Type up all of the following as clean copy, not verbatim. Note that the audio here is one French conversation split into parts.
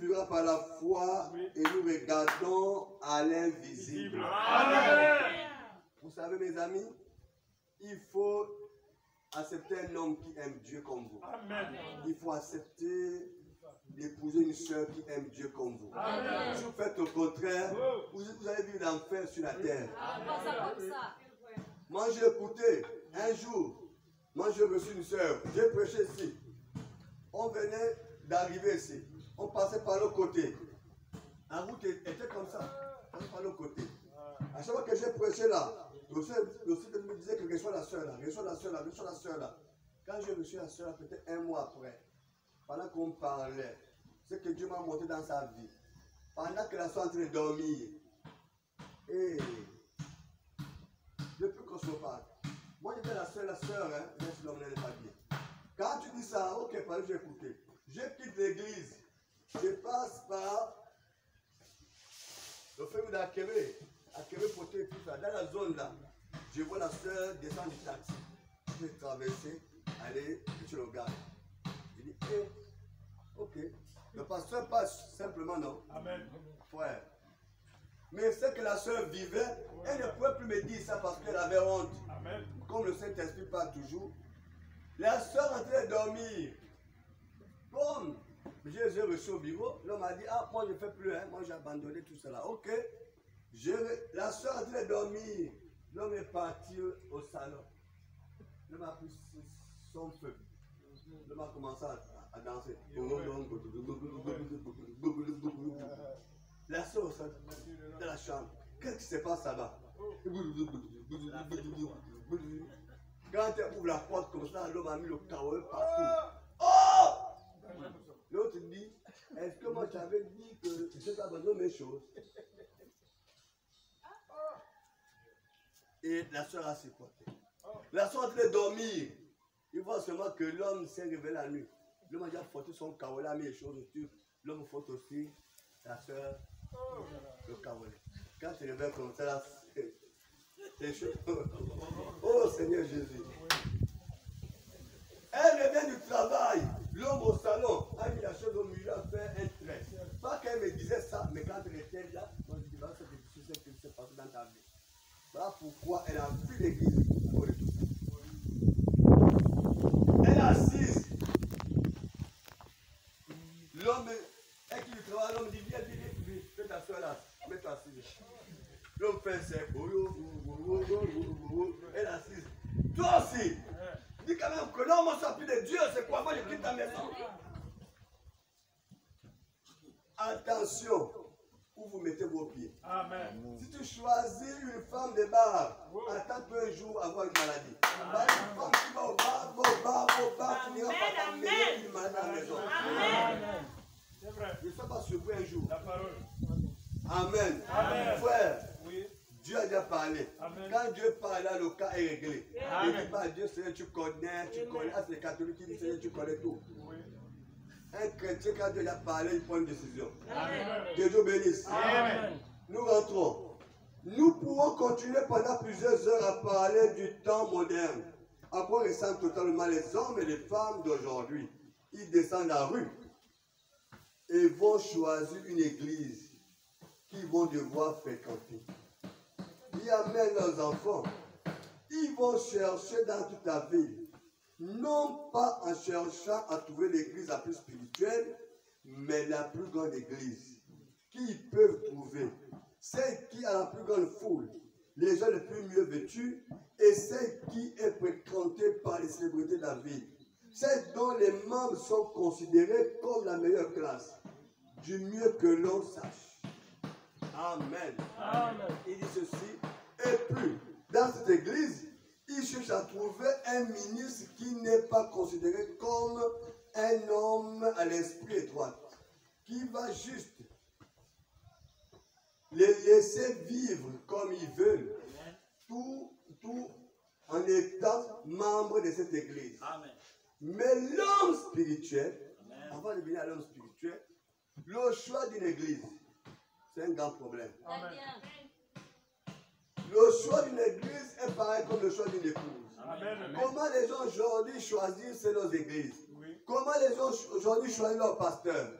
vivra par la foi et nous regardons à l'invisible. Amen. Vous savez, mes amis, il faut accepter un homme qui aime Dieu comme vous. Amen. Il faut accepter d'épouser une soeur qui aime Dieu comme vous. Amen. Si vous faites au contraire, vous allez vivre l'enfer sur la terre. Moi, j'ai écouté un jour, moi j'ai reçu une soeur, j'ai prêché ici. On venait d'arriver ici. On passait par l'autre côté. La route était comme ça. On passait par l'autre côté. À chaque fois que j'ai prêché là, le Seigneur me disait que reçois la soeur là, reçois la soeur là, reçois la soeur là. Quand j'ai reçu la soeur là, peut-être un mois après, pendant qu'on parlait, c'est que Dieu m'a montré dans sa vie. Pendant que la soeur est en train de dormir. Et depuis qu'on se parle, moi j'étais la soeur, hein, mais si l'homme n'est pas bien. Quand tu dis ça, ok, par j'ai écouté. Je quitte l'église, je passe par le film d'Akéré, Akéré Poté, tout ça, dans la zone là. Je vois la soeur descendre du taxi. Je vais traverser, aller sur le gars. Je dis, ok. Le pasteur passe simplement, non? Amen. Frère. Mais c'est que la soeur vivait, elle ne pouvait plus me dire ça parce qu'elle avait honte. Amen. Comme le Saint-Esprit parle toujours. La soeur en train de dormir. Comme j'ai reçu au bureau, l'homme m'a dit, ah, moi je ne fais plus, hein, moi j'ai abandonné tout cela. Ok. La soeur en train de dormir. L'homme est parti au salon. L'homme a pris son feu. L'homme a commencé à danser. La soeur dans la chambre. Qu'est-ce qui se passe là-bas? Quand elle ouvre la porte comme ça, l'homme a mis le chaos partout. Oh! L'autre dit, est-ce que moi j'avais dit que je t'abandonne mes choses? Et la soeur a supporté. La soeur est en train de dormir. Il voit seulement que l'homme s'est réveillé la nuit. L'homme a déjà porté son chaos, a mis les choses dessus. L'homme porte aussi la soeur, le chaos. Quand tu réveilles comme ça, c'est chaud. Oh Seigneur Jésus. Elle revient du travail. L'homme au salon a mis la chose au milieu, a fait un trait. Pas qu'elle me disait ça, mais quand elle était là, moi je dis, voilà ce qui s'est passé dans ta vie. Voilà pourquoi elle a fui l'église à cause de tout ça. Elle est assise. L'homme, elle qui lui travaille, l'homme dit, viens, fais ta soeur là, mets-toi assise. L'homme fait ses elle est assise. Toi aussi, dis quand même que l'homme s'appuie de Dieu, c'est quoi? Moi je quitte ta maison. Attention. Où vous mettez vos pieds. Amen. Si tu choisis une femme de bar, attends peu un jour avoir une maladie. Une femme qui va au bar, tu n'iras pas t'amener une maladie à la maison. Amen. C'est vrai. Je ne sais pas surpris un jour. La parole. Amen. Amen. Frère, oui. Dieu a déjà parlé. Amen. Quand Dieu parle, là, le cas est réglé. Il ne dit pas Dieu, Seigneur, tu connais. Ah, c'est les catholiques qui disent Seigneur, tu connais tout. Oui. Un chrétien, quand Dieu a parlé, il prend une décision. Amen. Que Dieu bénisse. Amen. Nous rentrons. Nous pouvons continuer pendant plusieurs heures à parler du temps moderne. À quoi ressemblent totalement les hommes et les femmes d'aujourd'hui. Ils descendent la rue et vont choisir une église qu'ils vont devoir fréquenter. Ils amènent leurs enfants. Ils vont chercher dans toute la ville. Non pas en cherchant à trouver l'église la plus spirituelle, mais la plus grande église qu'ils peuvent trouver. Celle qui a la plus grande foule, les gens les plus mieux vêtus, et celle qui est fréquentée par les célébrités de la ville. Celle dont les membres sont considérés comme la meilleure classe, du mieux que l'on sache. Amen. Amen. Il dit ceci, et puis, dans cette église, il cherche à trouver un ministre qui n'est pas considéré comme un homme à l'esprit étroit, qui va juste les laisser vivre comme ils veulent, tout en étant membre de cette église. Amen. Mais l'homme spirituel, avant de venir à l'homme spirituel, le choix d'une église, c'est un grand problème. Amen. Le choix d'une église est pareil comme le choix d'une épouse. Amen. Comment les gens aujourd'hui choisissent leurs églises? Oui. Comment les gens aujourd'hui choisissent leur pasteur?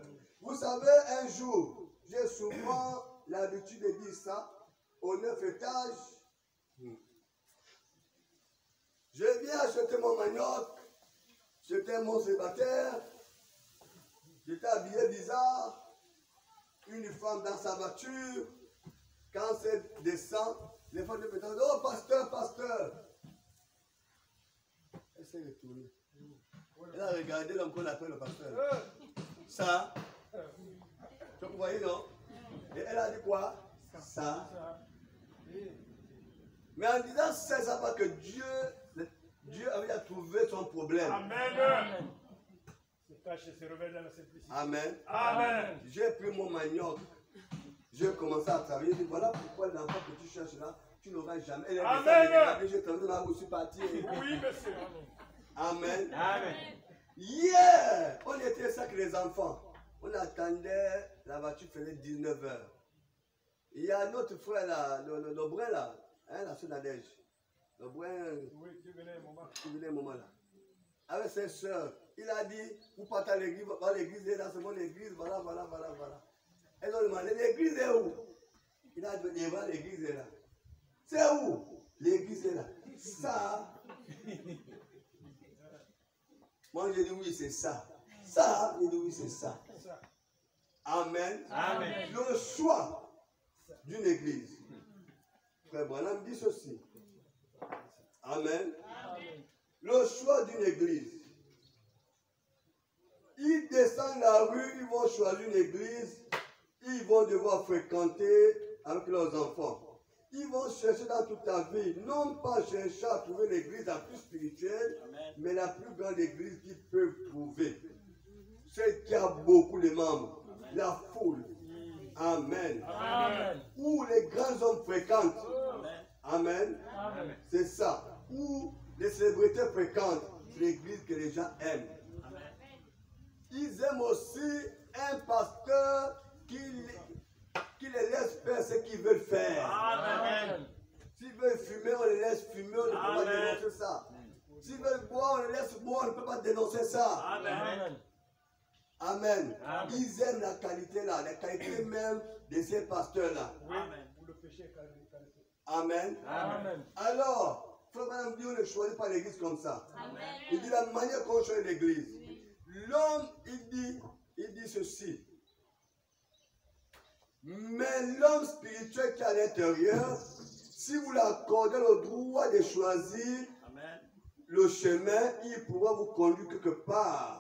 Vous savez, un jour, j'ai souvent l'habitude de dire ça, au 9 étages. Je viens acheter mon manioc, j'étais mon célibataire, j'étais habillé bizarre, une femme dans sa voiture, quand elle descend, les femmes me disent, oh pasteur, pasteur. Elle s'est retournée. Elle a regardé l'homme qu'on appelle le pasteur. Ça, vous voyez non? Et elle a dit quoi? Ça. Mais en disant ça, ça va que Dieu avait trouvé son problème. Amen. Amen. Amen. J'ai pris mon manioc. J'ai commencé à travailler. J'ai dit, voilà pourquoi l'enfant que tu cherches là, tu n'auras jamais. Elle est Amen. j'ai travaillé là, je suis parti. Oui, monsieur. Amen. Amen. Yeah! On était ça que les enfants. On attendait, la voiture faisait 19h. Il y a notre frère là, le brun là, hein, la Soudadège. Le brun. Oui, tu venais un moment là. Avec ses soeurs, il a dit, vous partez à l'église, l'église est là, c'est mon église, voilà. Elles ont demandé, l'église est où? Il a dit, l'église est là. C'est où? L'église est là. Ça. Moi j'ai dit oui, c'est ça. Ça, il dit oui, c'est ça. Amen. Amen. Le choix d'une église. Frère Branham dit ceci. Amen. Amen. Le choix d'une église. Ils descendent la rue, ils vont choisir une église, ils vont devoir fréquenter avec leurs enfants. Ils vont chercher dans toute la vie, non pas chercher à trouver l'église la plus spirituelle, mais la plus grande église qu'ils peuvent trouver. Celle qui a beaucoup de membres, la foule. Amen. Amen. Où les grands hommes fréquentent. Amen. Amen. C'est ça. Où les célébrités fréquentent. L'église que les gens aiment. Ils aiment aussi un pasteur qui les laisse faire ce qu'ils veulent faire. Amen. S'ils veulent fumer, on les laisse fumer, on ne peut pas dénoncer ça. S'ils veulent boire, on les laisse boire, on ne peut pas dénoncer ça. Amen. Amen. Ils aiment la qualité là, la qualité même de ces pasteurs-là. Amen. Pour le péché est qualifié. Amen. Amen. Alors, frère Madame Dieu ne choisit pas l'église comme ça. Amen. Il dit la manière qu'on choisit l'église. L'homme, il dit ceci. Mais l'homme spirituel qui est à l'intérieur, si vous l'accordez le droit de choisir le chemin, il pourra vous conduire quelque part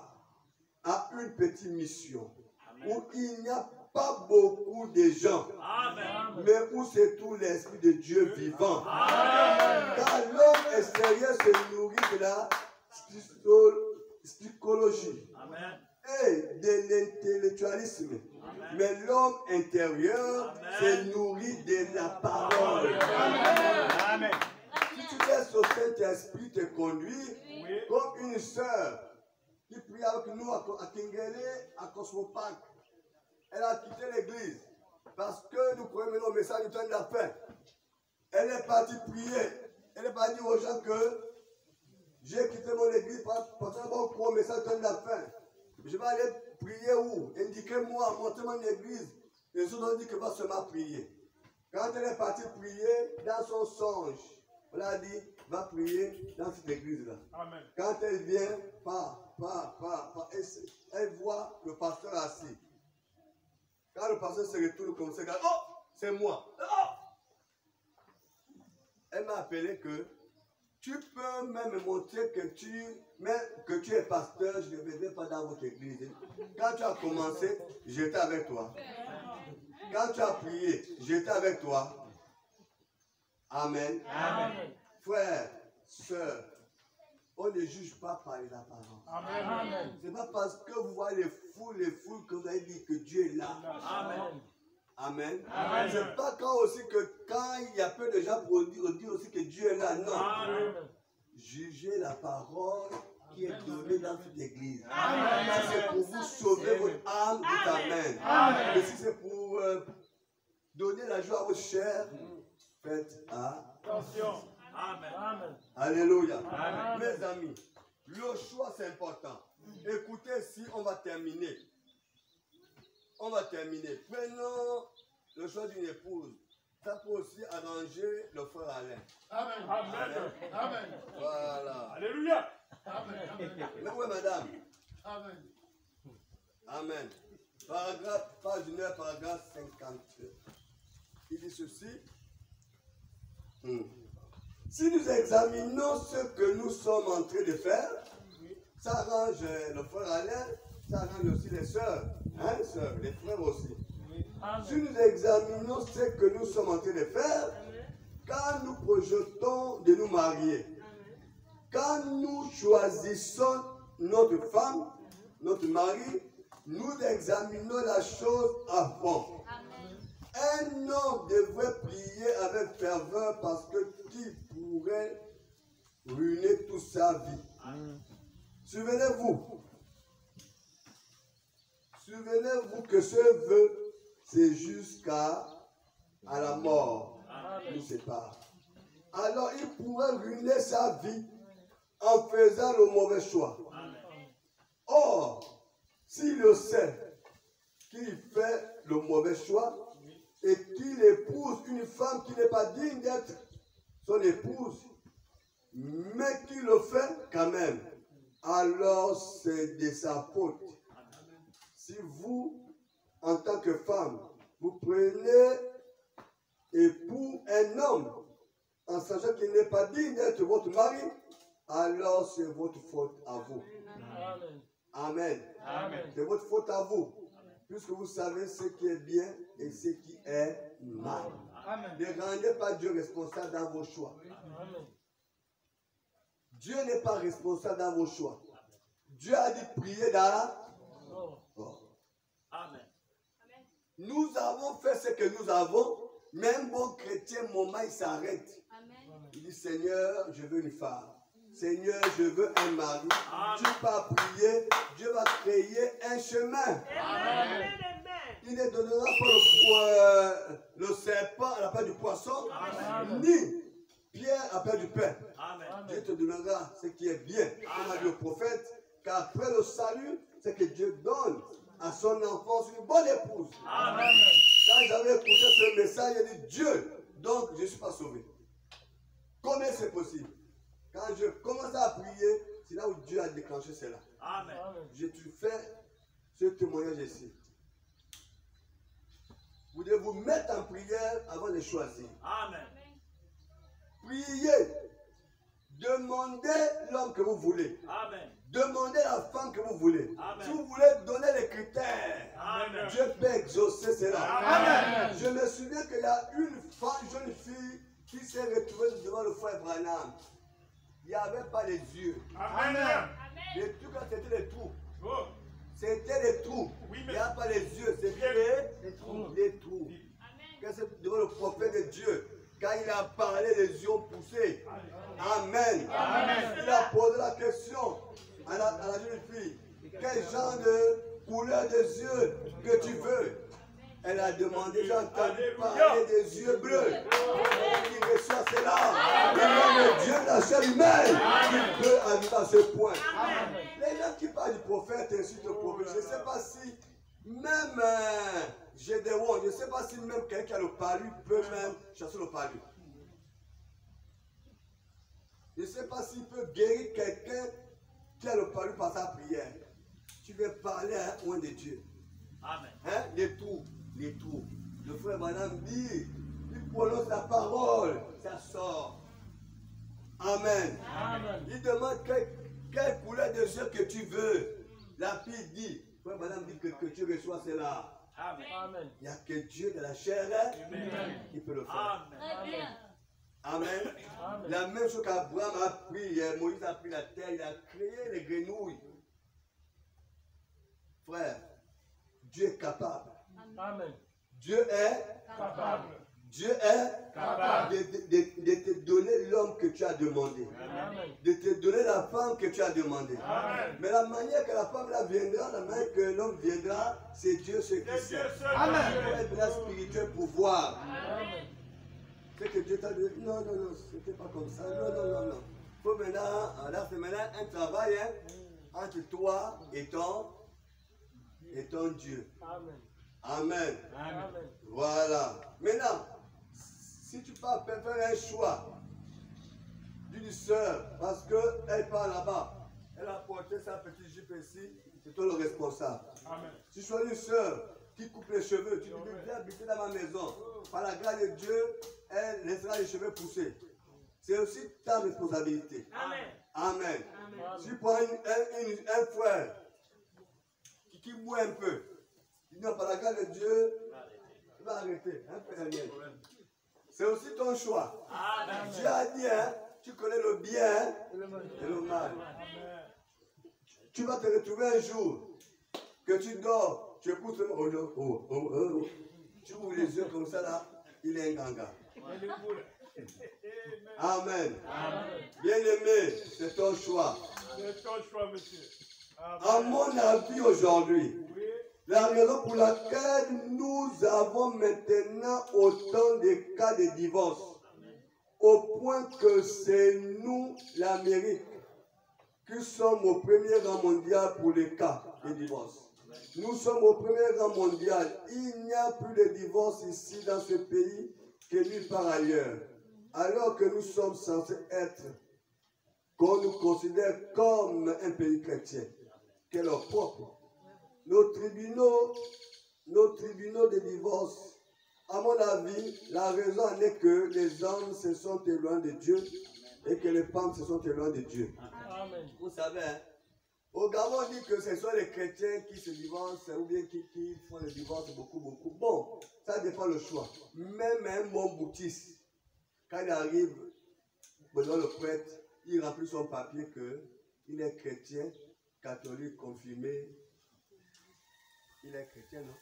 à une petite mission où il n'y a pas beaucoup de gens, mais où c'est tout l'Esprit de Dieu vivant. Car l'homme extérieur se nourrit de la psychologie et de l'intellectualisme. Mais l'homme intérieur se nourrit de la parole. Amen. Si tu laisses au Saint-Esprit te conduire, comme une sœur qui prie avec nous à Kingele, à Cosmopac, elle a quitté l'église parce que nous prenons le message du temps de la fin. Elle est partie prier. Elle est partie dire aux gens que j'ai quitté mon église parce que nous prenons le message du temps de la fin. Je vais aller prier où? Indiquez-moi, montrez-moi une église. Les autres ont dit que va seulement prier. Quand elle est partie prier, dans son songe, on l'a dit, va prier dans cette église-là. Quand elle vient, elle voit le pasteur assis. Quand le pasteur se retourne comme ça, oh, c'est moi. Oh! Elle m'a appelé que tu peux même me montrer que tu es pasteur, je ne viendrai pas dans votre église. Quand tu as commencé, j'étais avec toi. Quand tu as prié, j'étais avec toi. Amen. Amen. Frères, sœurs, on ne juge pas par les apparences. Amen. Ce n'est pas parce que vous voyez les foules que vous avez dit que Dieu est là. Amen. Amen. Amen. Ce n'est pas quand il y a peu de gens pour dire aussi que Dieu est là. Non. Amen. Jugez la parole qui est donnée dans cette église. Amen. Si c'est pour vous sauver votre âme, dites Amen. Amen. Et si c'est pour donner la joie à votre chair, faites attention. Amen. Alléluia. Amen. Mes amis, le choix c'est important. Écoutez, si on va terminer. On va terminer. Prenons le choix d'une épouse. Ça peut aussi arranger le frère Alain. Amen. Amen. Amen. Voilà. Alléluia. Amen. Mais oui, madame. Amen. Amen. Paragraphe, page 9, paragraphe 52. Il dit ceci. Si nous examinons ce que nous sommes en train de faire, ça arrange le frère Alain, ça arrange aussi les sœurs, hein, sœurs, les frères aussi. Amen. Si nous examinons ce que nous sommes en train de faire, quand nous projetons de nous marier, quand nous choisissons notre femme, notre mari, nous examinons la chose avant. Un homme devrait prier avec ferveur parce que qui pourrait ruiner toute sa vie. Souvenez-vous que ce vœu, c'est jusqu'à la mort nous sépare. Alors il pourrait ruiner sa vie en faisant le mauvais choix. Or, s'il le sait qu'il fait le mauvais choix et qu'il épouse une femme qui n'est pas digne d'être son épouse, mais qu'il le fait quand même, alors c'est de sa faute. Si vous, en tant que femme, vous prenez époux un homme en sachant qu'il n'est pas digne d'être votre mari, alors c'est votre faute à vous. Amen. Amen. C'est votre faute à vous. Puisque vous savez ce qui est bien et ce qui est mal. Amen. Ne rendez pas Dieu responsable dans vos choix. Amen. Dieu n'est pas responsable dans vos choix. Dieu a dit prier dans la mort. Amen. Nous avons fait ce que nous avons. Même bon chrétien, moment, il s'arrête. Il dit, Seigneur, je veux une femme. Seigneur, je veux un mari. Amen. Tu vas prier, Dieu va créer un chemin. Amen. Il ne donnera pas le serpent à la place du poisson, amen, ni Pierre à la place du pain. Amen. Dieu te donnera ce qui est bien. Comme a dit le prophète, qu'après le salut, c'est que Dieu donne à son enfant une bonne épouse. Amen. Quand j'avais écouté ce message, j'ai dit Dieu, donc je ne suis pas sauvé. Comment c'est possible? Quand je commence à prier, c'est là où Dieu a déclenché cela. Amen. Je te fais ce témoignage ici. Vous devez vous mettre en prière avant de choisir. Amen. Priez. Demandez l'homme que vous voulez. Amen. Demandez la femme que vous voulez. Amen. Si vous voulez donner les critères, amen, Dieu peut exaucer cela. Amen. Je me souviens qu'il y a une femme, jeune fille qui s'est retrouvée devant le frère Branham. Il n'y avait pas les yeux. Amen. Les trous, c'était les trous. Oh. C'était les trous. Oui, il n'y a pas les yeux, c'était les trous. Les trous. Quand c'est devant le prophète de Dieu, quand il a parlé, les yeux ont poussé. Amen. Amen. Il a posé la question à la jeune fille. Quel genre de couleur des yeux que tu veux? Elle a demandé, j'ai entendu parler des yeux bleus. Il reçoit cela. Le Dieu de la chair humaine qui peut arriver à ce point. Amen. Les gens qui parlent du prophète insultent le prophète. Je ne sais pas si même Gédéon, je ne sais pas si même quelqu'un qui a le palu peut même chasser le palu. Je ne sais pas s'il peut guérir quelqu'un qui a le palu par sa prière. Tu veux parler loin de Dieu. Amen. Hein? Les trous. Les trous. Le frère Madame dit, il prononce la parole, ça sort. Amen. Amen. Il demande quelle couleur de yeux que tu veux. La fille dit, frère Madame dit que tu reçois cela. Amen. Il n'y a que Dieu de la chair qui peut le faire. Amen. Amen. Amen. La même chose qu'Abraham a pris, Moïse a pris la terre, il a créé les grenouilles. Frère, Dieu est capable. Amen. Dieu est capable. Dieu est capable de te donner l'homme que tu as demandé. Amen. De te donner la femme que tu as demandé. Amen. Mais la manière que la femme là viendra, la manière que l'homme viendra, c'est Dieu ce qui sait. Amen. Il faut être là spirituel pour voir. Amen. C'est que Dieu t'a dit, non, non, non, c'était pas comme ça. Non, non, non, non. Il faut maintenant, là c'est maintenant un travail entre toi et ton Dieu. Amen. Amen. Amen. Voilà. Maintenant, si tu peux faire un choix d'une sœur, parce qu'elle part là-bas, elle a porté sa petite jupe ici, c'est toi le responsable. Amen. Si tu choisis une sœur qui coupe les cheveux, tu dis viens habiter dans ma maison. Par la grâce de Dieu, elle laissera les cheveux pousser. C'est aussi ta responsabilité. Amen. Amen. Amen. Si tu prends un frère qui boit un peu, il dit non, par la grâce de Dieu, il va arrêter. C'est aussi ton choix. Amen. Dieu a dit, hein, tu connais le bien et le mal. Tu vas te retrouver un jour que tu dors, tu écoutes, tu ouvres les yeux comme ça là, il est un ganga. Amen. Bien-aimé, c'est ton choix. C'est ton choix, monsieur. À mon avis aujourd'hui, Oui. la raison pour laquelle nous avons maintenant autant de cas de divorce, au point que c'est nous, l'Amérique, qui sommes au premier rang mondial pour les cas de divorce. Nous sommes au premier rang mondial. Il n'y a plus de divorce ici dans ce pays que nulle part ailleurs. Alors que nous sommes censés être, qu'on nous considère comme un pays chrétien, qui est leur propre. Nos tribunaux de divorce, à mon avis, la raison en est que les hommes se sont éloignés de Dieu et que les femmes se sont éloignées de Dieu. Amen. Vous savez, hein, au Gabon, on dit que ce sont les chrétiens qui se divorcent ou bien qui font le divorce beaucoup. Bon, ça dépend le choix. Même un bon boutiste, quand il arrive devant le prêtre, il remplit son papier qu'il est chrétien, catholique, confirmé. Il est chrétien, non?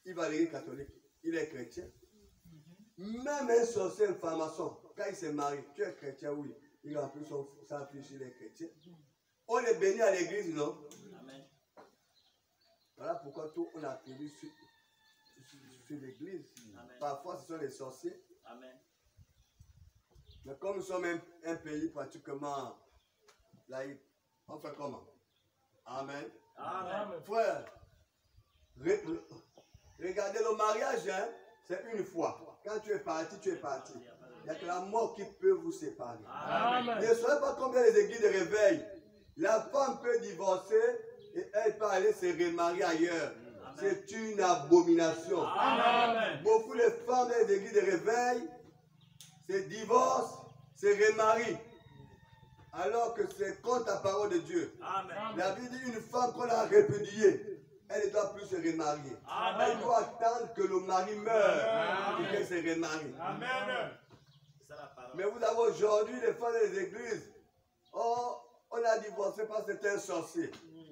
Il va à l'église catholique. Il est chrétien. Même un sorcier, un franc-maçon, quand il se marie, tu es chrétien, oui. Il remplit sa fiche, il est chrétien. On est béni à l'église, non? Amen. Voilà pourquoi tout on attribue sur l'église. Parfois, ce sont les sorciers. Amen. Mais comme nous sommes un pays pratiquement laïque, on fait comment? Amen. Amen. Frère, regardez le mariage, hein, c'est une fois. Quand tu es parti, tu es parti. Il n'y a que la mort qui peut vous séparer. Amen. Ne savez pas combien les églises de réveil. La femme peut divorcer et elle peut aller se remarier ailleurs. C'est une abomination. Amen. Beaucoup de femmes dans les églises de réveil se divorcent, se remarient. Alors que c'est contre la parole de Dieu. Amen. La Bible dit une femme qu'on a répudiée, elle ne doit plus se remarier. Amen. Elle doit attendre que le mari meure pour qu'elle se remarie. Amen. C'est ça la parole. Mais vous avez aujourd'hui les femmes des églises. Oh, on a divorcé parce que c'était un sorcier.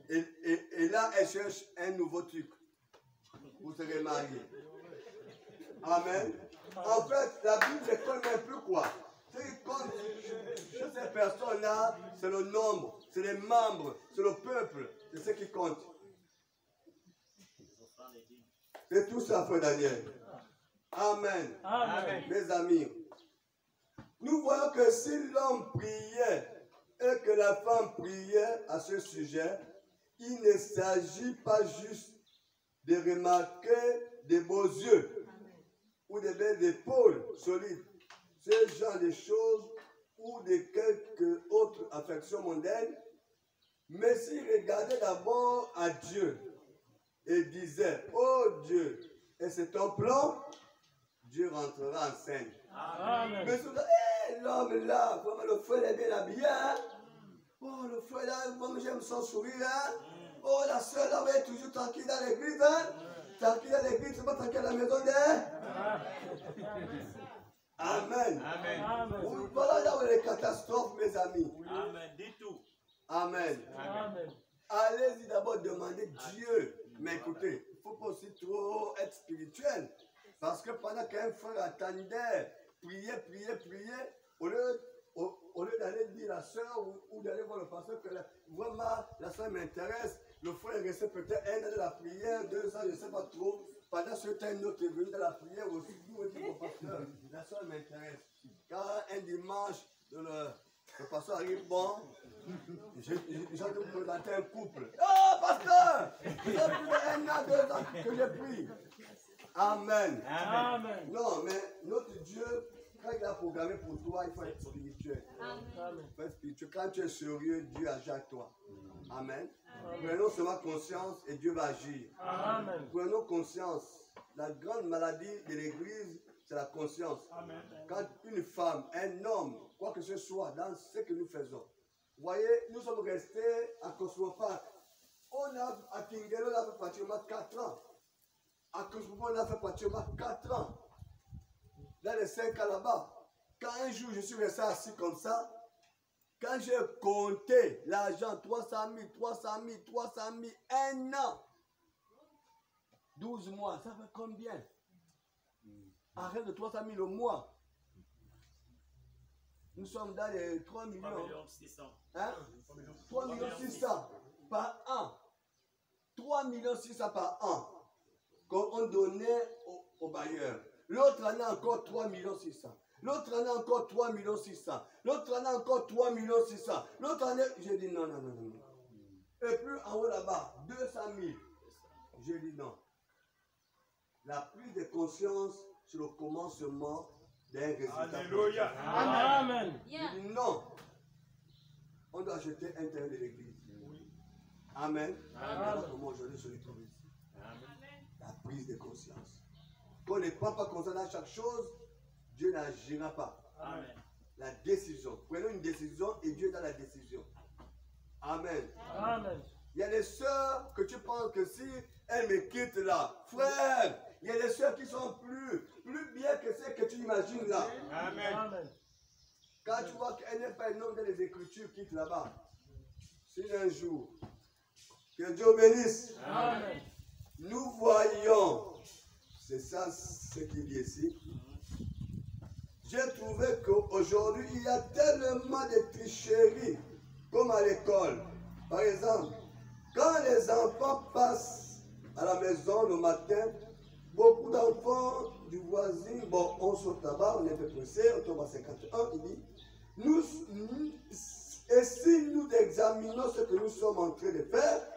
Et là, elle cherche un nouveau truc pour se remarier. Amen. En fait, la Bible ne compte même plus quoi. Ce qui compte chez ces personnes-là, c'est le nombre, c'est les membres, c'est le peuple. C'est ce qui compte. C'est tout ça, frère Daniel. Amen. Amen. Mes amis, nous voyons que si l'homme priait et que la femme priait à ce sujet, il ne s'agit pas juste de remarquer des beaux yeux ou des belles épaules solides, ce genre de choses ou de quelques autres affections mondaines, mais s'il regardait d'abord à Dieu et disait, oh Dieu, et c'est ton plan, Dieu rentrera en scène. Amen. Mais souvent, l'homme là, vraiment le frère est bien habillé, hein? Oh, le frère là, moi j'aime son sourire, hein? Oh, la soeur là, elle est toujours tranquille dans l'église, hein? Tranquille dans l'église, c'est pas tranquille à la maison, hein? Amen. Amen. Voilà là où il y a les catastrophes, mes amis. Amen. Dis tout. Amen. Amen. Allez-y d'abord demander Dieu. Mais écoutez, il ne faut pas aussi trop être spirituel. Parce que pendant qu'un frère attendait, priait, au lieu d'aller dire à la soeur ou d'aller voir le pasteur que vraiment la soeur m'intéresse, le frère est resté peut-être 1 an de la prière, 2 ans, je ne sais pas trop. Pendant ce temps, un autre est venu de la prière aussi, nous dit mon pasteur, la soeur m'intéresse. Quand un dimanche, Le pasteur arrive, bon, j'ai de vous présenter un couple. Oh, pasteur! Ça fait plus d'1 an, 2 ans que j'ai pris. Amen. Amen. Non, mais notre Dieu, quand il a programmé pour toi, il faut être spirituel. Amen. Il faut être spirituel. Quand tu es sérieux, Dieu agit à toi. Amen. Prenons seulement conscience et Dieu va agir. Amen. Prenons conscience. La grande maladie de l'Église, c'est la conscience. Amen. Quand une femme, un homme, quoi que ce soit, dans ce que nous faisons. Vous voyez, nous sommes restés à Cosmopark. À Kingelo, on a fait pratiquement 4 ans. À Cosmopark, on a fait pratiquement 4 ans. Dans les 5 ans là-bas. Quand un jour, je suis resté assis comme ça, quand j'ai compté l'argent, 300 000, 300 000, 300 000, 1 an, 12 mois, ça fait combien? Arrête de 300 000 au mois. Nous sommes dans les 3 millions. 3 millions 600. Hein? 3 millions 600 par an. 3 millions 600 par an. Qu'on donnait aux bailleurs. L'autre année encore 3 millions 600. L'autre année encore 3 millions 600. L'autre année encore 3 millions 600. L'autre année, j'ai dit non, non, non, non. Et puis en haut là-bas, 200 000. J'ai dit non. La prise de conscience, c'est le commencement d'un résultat. Alléluia. Amen. J'ai dit non. On doit acheter un terrain de l'église. Amen. Amen. Comment aujourd'hui sur l'église. La prise de conscience. Quand on ne prend pas conscience dans chaque chose, Dieu n'agira pas. Amen. La décision. Prenons une décision et Dieu est dans la décision. Amen. Amen. Il y a des sœurs que tu penses que si elles me quittent là, frère, il y a des sœurs qui sont plus bien que celles que tu imagines là. Amen. Quand tu vois qu'elle n'est pas un homme dans les Écritures, quitte là-bas. Si un jour, que Dieu bénisse. Amen. Nous voyons, c'est ça ce qu'il dit ici. J'ai trouvé qu'aujourd'hui, il y a tellement de tricheries, comme à l'école. Par exemple, quand les enfants passent à la maison le matin, beaucoup d'enfants du voisin, bon, on saute là-bas, on est un peu pressé, on tombe à 51, il dit, et si nous examinons ce que nous sommes en train de faire,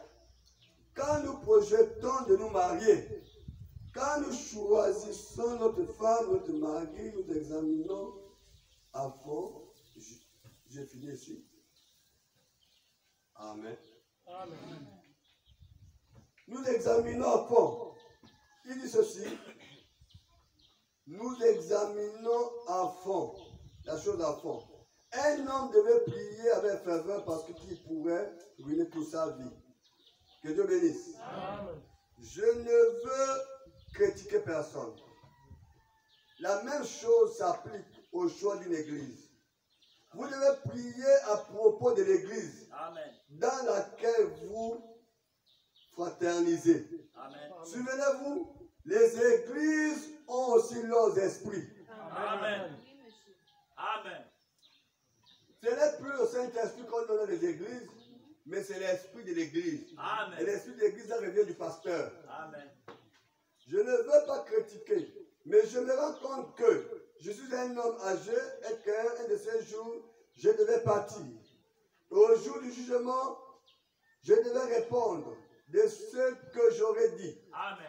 quand nous projetons de nous marier, quand nous choisissons notre femme, notre mari, nous examinons à fond. J'ai fini ici. Amen. Amen. Nous examinons à fond. Il dit ceci. Nous examinons à fond. La chose à fond. Un homme devait prier avec ferveur parce qu'il pourrait ruiner toute sa vie. Que Dieu bénisse. Amen. Je ne veux critiquer personne. La même chose s'applique au choix d'une église. Vous devez prier à propos de l'église dans laquelle vous fraternisez. Amen. Souvenez-vous, les églises ont aussi leurs esprits. Amen. Amen. Ce n'est plus le Saint-Esprit qu'on donne dans les églises, mais c'est l'esprit de l'église. Amen. Et l'esprit de l'église, ça revient du pasteur. Amen. Je ne veux pas critiquer, mais je me rends compte que je suis un homme âgé et qu'un de ces jours, je devais partir. Et au jour du jugement, je devais répondre de ce que j'aurais dit. Amen.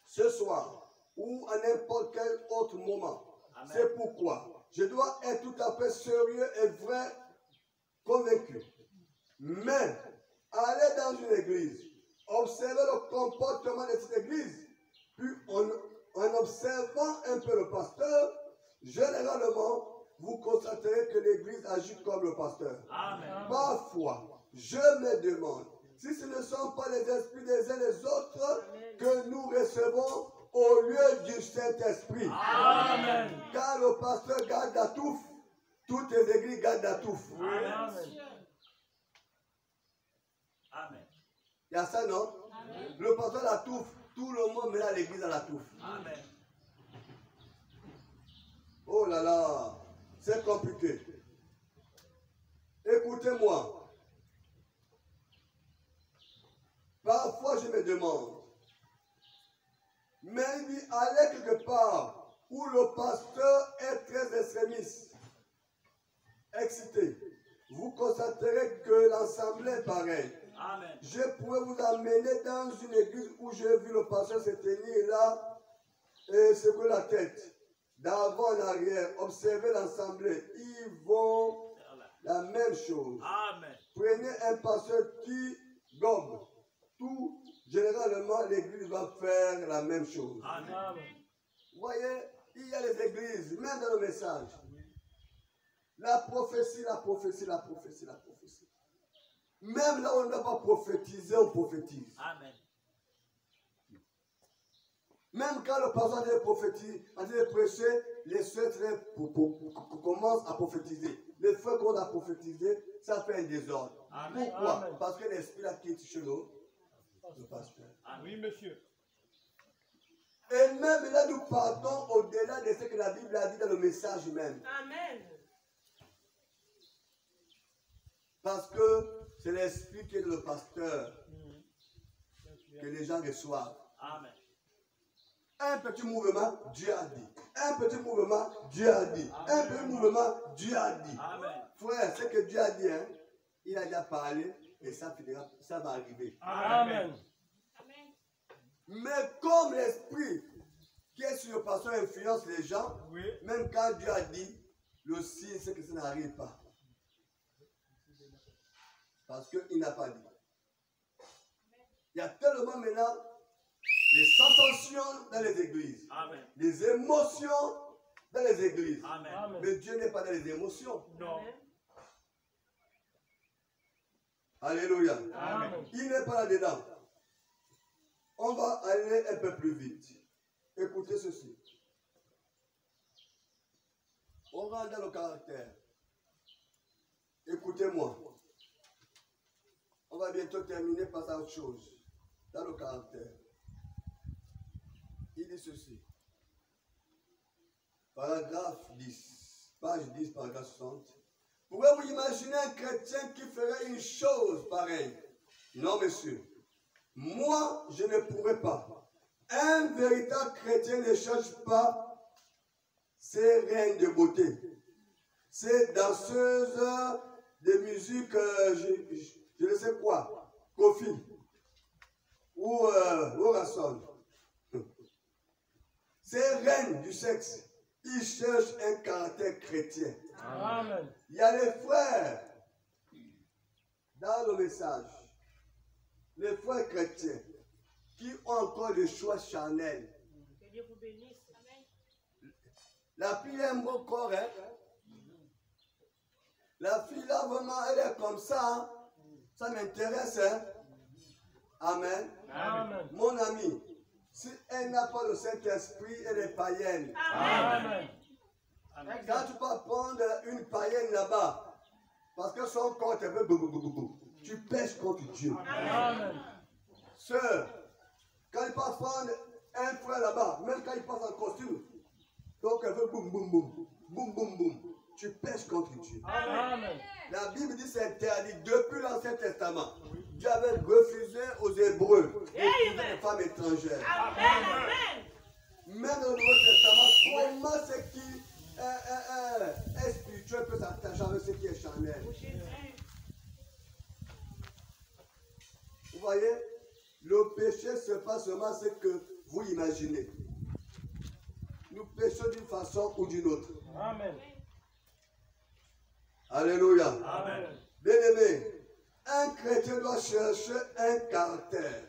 Ce soir ou à n'importe quel autre moment. C'est pourquoi je dois être tout à fait sérieux et vrai, convaincu. Mais aller dans une église, observer le comportement de cette église, puis en observant un peu le pasteur, généralement, vous constaterez que l'église agit comme le pasteur. Amen. Parfois, je me demande si ce ne sont pas les esprits des uns et des autres que nous recevons au lieu du Saint-Esprit. Amen. Car le pasteur garde la touffe, toutes les églises gardent la touffe. Amen. Amen. Il y a ça, non? Amen. Le pasteur la touffe, tout le monde met l'église à la touffe. Amen. Oh là là, c'est compliqué. Écoutez-moi. Parfois, je me demande, mais aller quelque part où le pasteur est très extrémiste, excité, vous constaterez que l'ensemble est pareil. Amen. Je pourrais vous amener dans une église où j'ai vu le pasteur se tenir là et secouer la tête, d'avant en arrière, observer l'ensemble. Ils vont la même chose. Amen. Prenez un pasteur qui gobe. Tout, généralement, l'église va faire la même chose. Amen. Vous voyez, il y a les églises, même dans le message. La prophétie, la prophétie, la prophétie, la prophétie. Même là où on ne doit pas prophétiser, on prophétise. Amen. Même quand le pasteur a prophétiser, a prêcher, les soeurs commencent à prophétiser. Les frères commencent à prophétiser, ça fait un désordre. Amen. Pourquoi? Amen. Parce que l'esprit a quitté chez nous, le pasteur. Oui, monsieur. Et même là, nous partons au-delà de ce que la Bible a dit dans le message même. Amen. Parce que c'est l'esprit qui est le pasteur que les gens reçoivent. Amen. Un petit mouvement, Dieu a dit. Un petit mouvement, Dieu a dit. Un petit mouvement, Dieu a dit. Amen. Frère, ce que Dieu a dit, hein, il a déjà parlé et ça finira, ça va arriver. Amen. Mais comme l'esprit qui est sur le pasteur influence les gens, Oui. même quand Dieu a dit, le signe c'est que ça n'arrive pas. Parce qu'il n'a pas dit. Il y a tellement maintenant les sensations dans les églises, Amen. les émotions dans les églises. Amen. Amen. Mais Dieu n'est pas dans les émotions. Non. Alléluia. Amen. Il n'est pas là-dedans. On va aller un peu plus vite. Écoutez ceci. On rentre dans le caractère. Écoutez-moi. On va bientôt terminer par autre chose. Dans le caractère. Il dit ceci. Paragraphe 10. Page 10, paragraphe 60. Pouvez-vous imaginer un chrétien qui ferait une chose pareille? Non, monsieur. Moi, je ne pourrais pas. Un véritable chrétien ne cherche pas ses reines de beauté. Ces danseuses de musique, je ne sais quoi, Kofi ou Orason. Ces reines du sexe, ils cherchent un caractère chrétien. Amen. Il y a les frères dans le message, les frères chrétiens qui ont encore le choix charnel. Que Dieu vous bénisse. La fille aime mon corps, hein? La fille là, vraiment, elle est comme ça. Hein? Ça m'intéresse, hein? Amen. Amen. Mon ami, si elle n'a pas le Saint-Esprit, elle est païenne. Amen. Quand tu vas prendre une païenne là-bas, parce que son corps te veut tu pèches contre Dieu. Amen. Sœur, quand il passe prendre un frère là-bas, même quand il passe en costume, donc elle veut boum boum boum, boum boum boum, tu pèches contre Dieu. Amen. La Bible dit c'est interdit depuis l'Ancien Testament. Dieu avait refusé aux Hébreux d'épouser des femmes étrangères. Amen. Amen. Même dans le Nouveau Testament, comment ce qui est spirituel peut s'attacher avec ce qui est charnel? Vous voyez, le péché, ce n'est pas seulement ce que vous imaginez. Nous péchons d'une façon ou d'une autre. Amen. Alléluia. Amen. Bien-aimé, un chrétien doit chercher un caractère.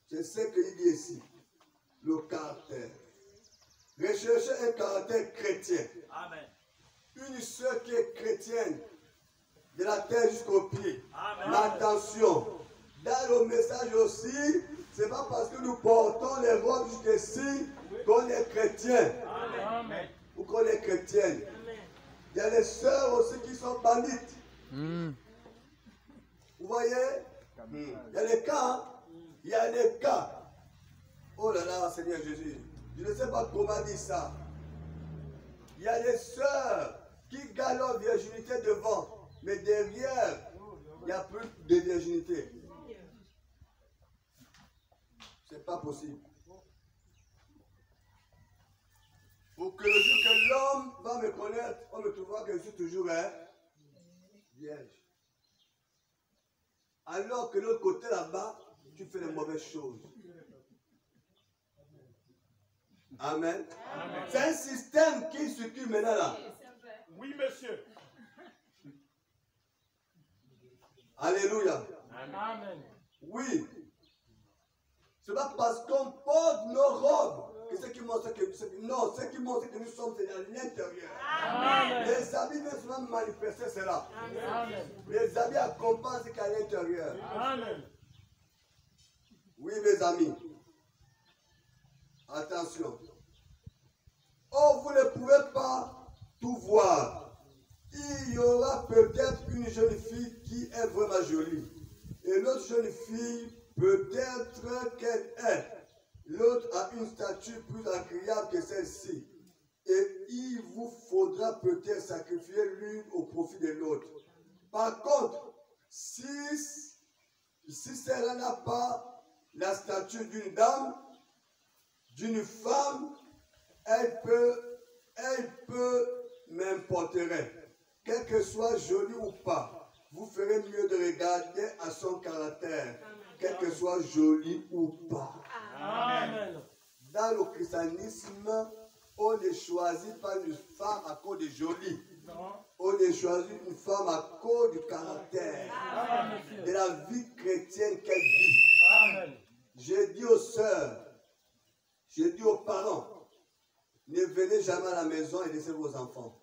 C'est ce qu'il dit ici. Le caractère. Rechercher un caractère chrétien. Amen. Une sœur qui est chrétienne, de la tête jusqu'aux pieds. Amen. Attention, dans le message aussi, ce n'est pas parce que nous portons les robes jusqu'ici qu'on est chrétien Amen. ou qu'on est chrétienne. Il y a les sœurs aussi qui sont bandites. Vous voyez? Il y a les cas. Hein? Il y a les cas. Oh là là, Seigneur Jésus. Je ne sais pas comment dire ça. Il y a des sœurs qui gardent leur virginité devant. Mais derrière, il n'y a plus de virginité. C'est pas possible. Pour que le jour que l'homme va me connaître, on me trouvera que je suis toujours vierge. Alors que de l'autre côté là-bas, tu fais les mauvaises choses. Amen. Amen. C'est un système qui circule maintenant là. Oui, monsieur. Alléluia. Amen. Oui. C'est pas parce qu'on porte nos robes que ce qui montre que non, ce qui montre que nous sommes c'est à l'intérieur. Amen. Les habits ne sont pas manifestés cela. Amen. Les habits accompagnent ce qu'il y a à l'intérieur. Amen. Oui, mes amis. Attention. Oh, vous ne pouvez pas tout voir. Il y aura peut-être une jeune fille qui est vraiment jolie. Et l'autre jeune fille, peut-être qu'elle est. L'autre a une statue plus agréable que celle-ci. Et il vous faudra peut-être sacrifier l'une au profit de l'autre. Par contre, si celle-là n'a pas la statue d'une dame, d'une femme, elle peut m'importer. Quelle que soit jolie ou pas, vous ferez mieux de regarder à son caractère, quelle que soit jolie ou pas. Amen. Dans le christianisme, on ne choisit pas une femme à cause de jolie. On ne choisit une femme à cause du caractère, Amen. de la vie chrétienne qu'elle vit. Amen. J'ai dit aux sœurs, j'ai dit aux parents, ne venez jamais à la maison et laissez vos enfants.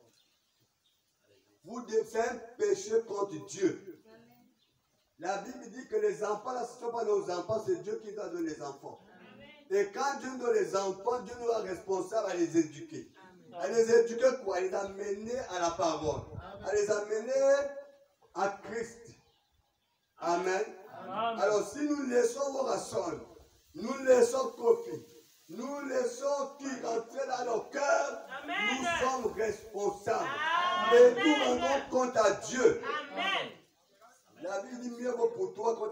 C'est un péché contre Dieu. La Bible dit que les enfants, là, ce ne sont pas nos enfants, c'est Dieu qui doit donner les enfants. Et quand Dieu nous donne les enfants, Dieu nous est responsable à les éduquer. À les éduquer quoi? À les amener à la parole. À les amener à Christ. Amen. Amen. Alors si nous laissons Warasson, nous laissons Kofi, nous laissons qui rentrer dans nos cœurs, nous sommes responsables. Et nous rendons compte à Dieu. Amen. La Bible dit mieux vaut pour toi qu'on